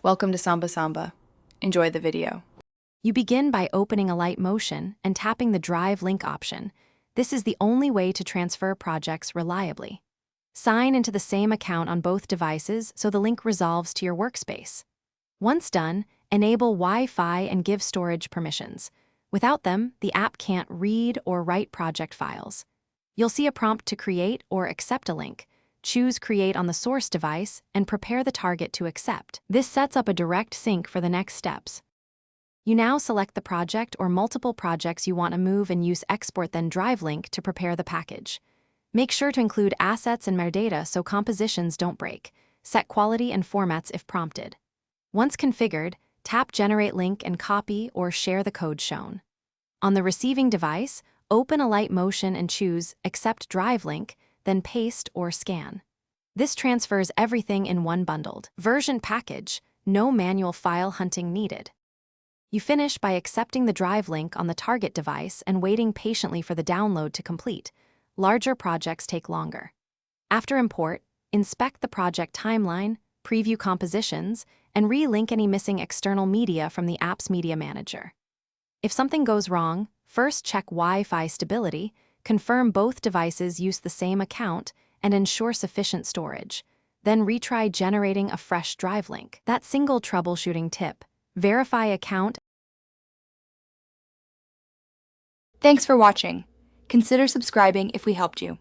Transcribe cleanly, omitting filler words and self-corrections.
Welcome to Samba Samba. Enjoy the video. You begin by opening Alight Motion and tapping the Drive Link option. This is the only way to transfer projects reliably. Sign into the same account on both devices so the link resolves to your workspace. Once done, enable Wi-Fi and give storage permissions. Without them, the app can't read or write project files. You'll see a prompt to create or accept a link. Choose Create on the source device and prepare the target to accept. This sets up a direct sync for the next steps. You now select the project or multiple projects you want to move and use Export then Drive Link to prepare the package. Make sure to include assets and metadata so compositions don't break. Set quality and formats if prompted. Once configured, tap Generate Link and copy or share the code shown. On the receiving device, open Alight Motion and choose Accept Drive Link, then paste or scan. This transfers everything in one bundled version package, no manual file hunting needed. You finish by accepting the drive link on the target device and waiting patiently for the download to complete. Larger projects take longer. After import, inspect the project timeline, preview compositions, and re-link any missing external media from the app's media manager. If something goes wrong, first check Wi-Fi stability, confirm both devices use the same account, and ensure sufficient storage. Then retry generating a fresh drive link. That single troubleshooting tip. Verify account. Thanks for watching. Consider subscribing if we helped you.